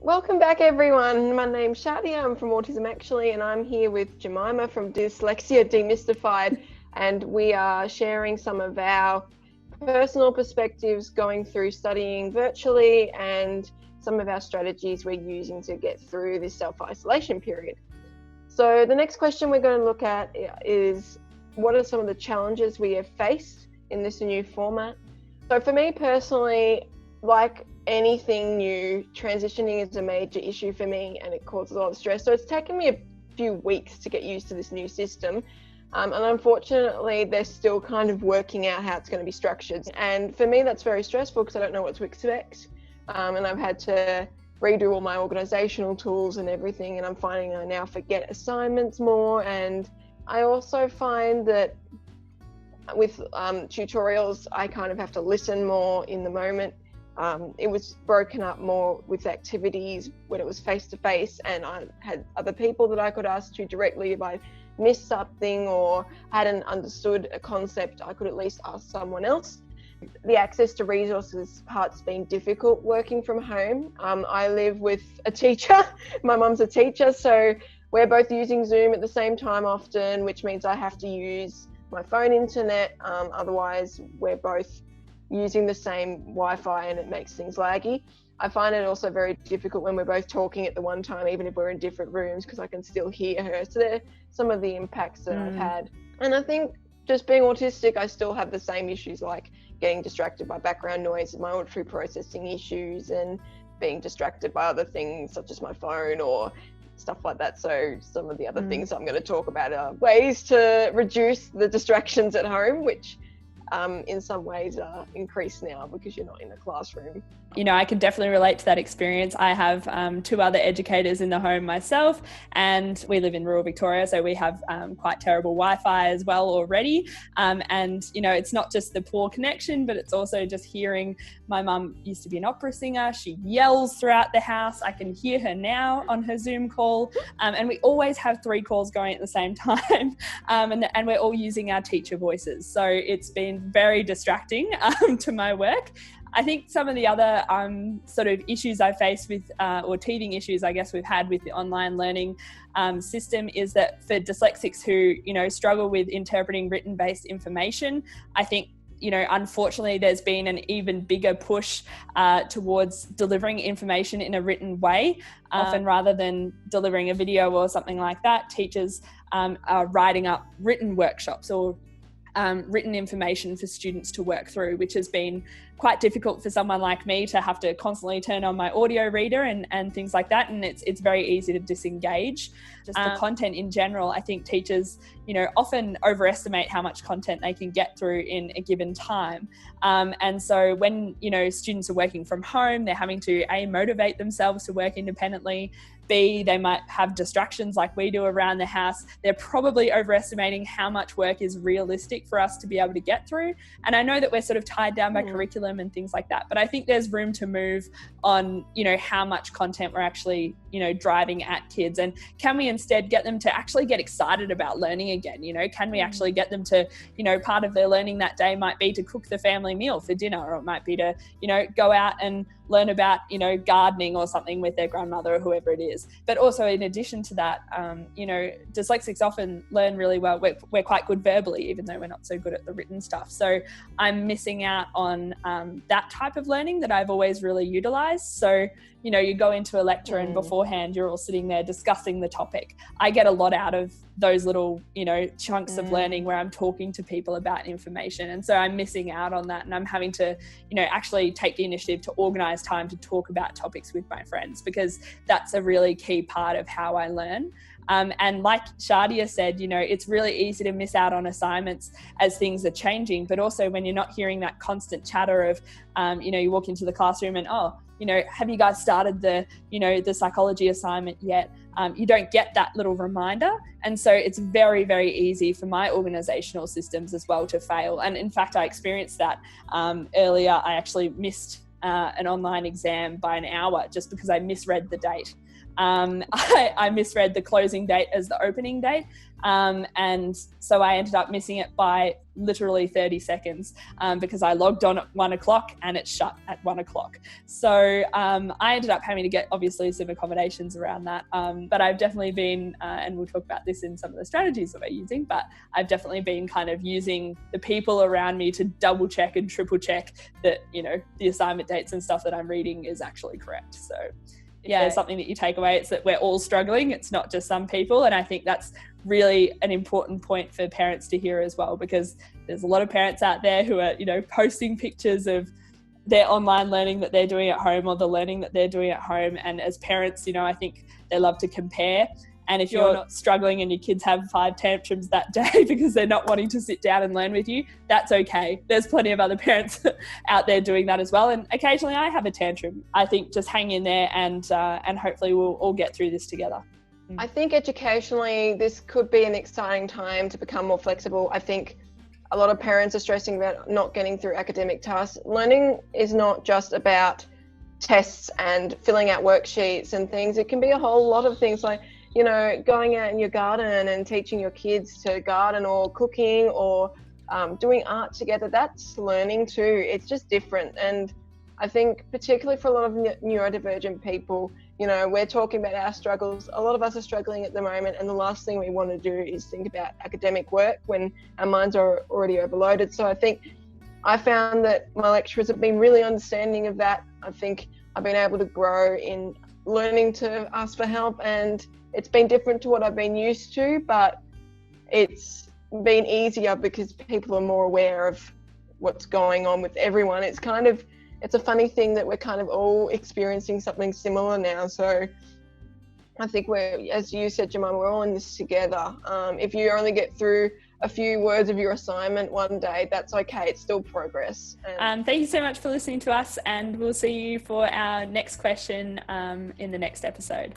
Welcome back, everyone. My name's Shadia. I'm from Autism Actually, and I'm here with Jemima from Dyslexia Demystified, and we are sharing some of our personal perspectives going through studying virtually and some of our strategies we're using to get through this self-isolation period. So the next question we're going to look at is, what are some of the challenges we have faced in this new format? So for me personally, like anything new, transitioning is a major issue for me, and it causes a lot of stress. So it's taken me a few weeks to get used to this new system. And unfortunately, they're still kind of working out how it's going to be structured. And for me, that's very stressful because I don't know what to expect. And I've had to redo all my organizational tools and everything. And I'm finding I now forget assignments more. And I also find that with tutorials, I kind of have to listen more in the moment. It was broken up more with activities when it was face-to-face, and I had other people that I could ask to directly. If I missed something or hadn't understood a concept, I could at least ask someone else. The access to resources part's been difficult working from home. I live with a teacher. My mum's a teacher, so we're both using Zoom at the same time often, which means I have to use my phone internet. Otherwise, we're both using the same Wi-Fi and it makes things laggy. I find it also very difficult when we're both talking at the one time, even if we're in different rooms, because I can still hear her. So there are some of the impacts that I've had. And I think just being autistic, I still have the same issues, like getting distracted by background noise and my auditory processing issues, and being distracted by other things such as my phone or stuff like that. So some of the other things I'm going to talk about are ways to reduce the distractions at home, which in some ways are increased now because you're not in a classroom. You know, I can definitely relate to that experience. I have two other educators in the home myself, and we live in rural Victoria, so we have quite terrible Wi-Fi as well already. And, you know, it's not just the poor connection, but it's also just hearing. My mum used to be an opera singer. She yells throughout the house. I can hear her now on her Zoom call. And we always have 3 calls going at the same time. And we're all using our teacher voices. So it's been very distracting to my work. I think some of the other sort of issues I face with, or teething issues I guess we've had with the online learning system, is that for dyslexics who, you know, struggle with interpreting written-based information, I think, you know, unfortunately there's been an even bigger push towards delivering information in a written way. Often rather than delivering a video or something like that, teachers are writing up written workshops or written information for students to work through, which has been quite difficult for someone like me to have to constantly turn on my audio reader and things like that. And it's very easy to disengage. Just the content in general, I think teachers, you know, often overestimate how much content they can get through in a given time. And so when, you know, students are working from home, they're having to A, motivate themselves to work independently, B, they might have distractions like we do around the house. They're probably overestimating how much work is realistic for us to be able to get through. And I know that we're sort of tied down by curriculum and things like that, but I think there's room to move on, you know, how much content we're actually, you know, driving at kids. And can we instead get them to actually get excited about learning again? You know, can we actually get them to, you know, part of their learning that day might be to cook the family meal for dinner, or it might be to, you know, go out and learn about, you know, gardening or something with their grandmother or whoever it is. But also in addition to that, you know, dyslexics often learn really well. We're quite good verbally, even though we're not so good at the written stuff. So I'm missing out on that type of learning that I've always really utilized. So, you know, you go into a lecture and beforehand you're all sitting there discussing the topic. I get a lot out of those little, you know, chunks of learning where I'm talking to people about information. And so I'm missing out on that, and I'm having to, you know, actually take the initiative to organize time to talk about topics with my friends, because that's a really key part of how I learn. And like Shadia said, you know, it's really easy to miss out on assignments as things are changing, but also when you're not hearing that constant chatter of, you know, you walk into the classroom and, oh, you know, have you guys started the, you know, the psychology assignment yet? You don't get that little reminder. And so it's very, very easy for my organizational systems as well to fail. And in fact, I experienced that earlier. I actually missed an online exam by an hour just because I misread the date. I misread the closing date as the opening date. And so I ended up missing it by literally 30 seconds because I logged on at 1 o'clock and it shut at 1 o'clock. So I ended up having to get obviously some accommodations around that. But I've definitely been, and we'll talk about this in some of the strategies that we're using, but I've definitely been kind of using the people around me to double check and triple check that, you know, the assignment dates and stuff that I'm reading is actually correct. So yeah, there's something that you take away, it's that we're all struggling. It's not just some people. And I think that's really an important point for parents to hear as well, because there's a lot of parents out there who are, you know, posting pictures of their online learning that they're doing at home or the learning that they're doing at home. And as parents, you know, I think they love to compare. And if you're not struggling and your kids have 5 tantrums that day because they're not wanting to sit down and learn with you, that's okay. There's plenty of other parents out there doing that as well. And occasionally I have a tantrum. I think just hang in there and hopefully we'll all get through this together. I think educationally, this could be an exciting time to become more flexible. I think a lot of parents are stressing about not getting through academic tasks. Learning is not just about tests and filling out worksheets and things. It can be a whole lot of things, like, you know, going out in your garden and teaching your kids to garden, or cooking, or doing art together. That's learning too. It's just different. And I think particularly for a lot of neurodivergent people, you know, we're talking about our struggles. A lot of us are struggling at the moment, and the last thing we want to do is think about academic work when our minds are already overloaded. So I think I found that my lecturers have been really understanding of that. I think I've been able to grow in learning to ask for help, and it's been different to what I've been used to, but it's been easier because people are more aware of what's going on with everyone. It's a funny thing that we're kind of all experiencing something similar now. So I think we're, as you said, Jemima, we're all in this together. If you only get through a few words of your assignment one day, that's okay. It's still progress. Thank you so much for listening to us, and we'll see you for our next question in the next episode.